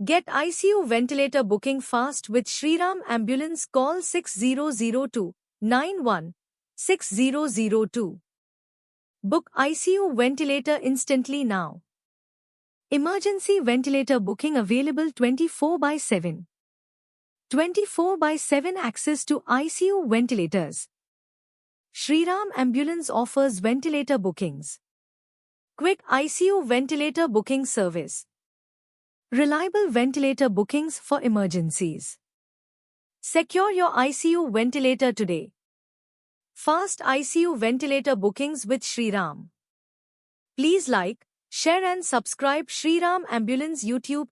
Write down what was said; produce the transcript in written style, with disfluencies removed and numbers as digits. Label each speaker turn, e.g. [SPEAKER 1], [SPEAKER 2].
[SPEAKER 1] Get ICU ventilator booking fast with Shriram Ambulance. Call 6002 916002. Book ICU ventilator instantly now. Emergency ventilator booking available 24/7. 24/7 access to ICU ventilators. Shriram Ambulance offers ventilator bookings. Quick ICU ventilator booking service. Reliable ventilator bookings for emergencies. Secure your ICU ventilator today. Fast ICU ventilator bookings with Shriram. Please like, share and subscribe Shriram Ambulance YouTube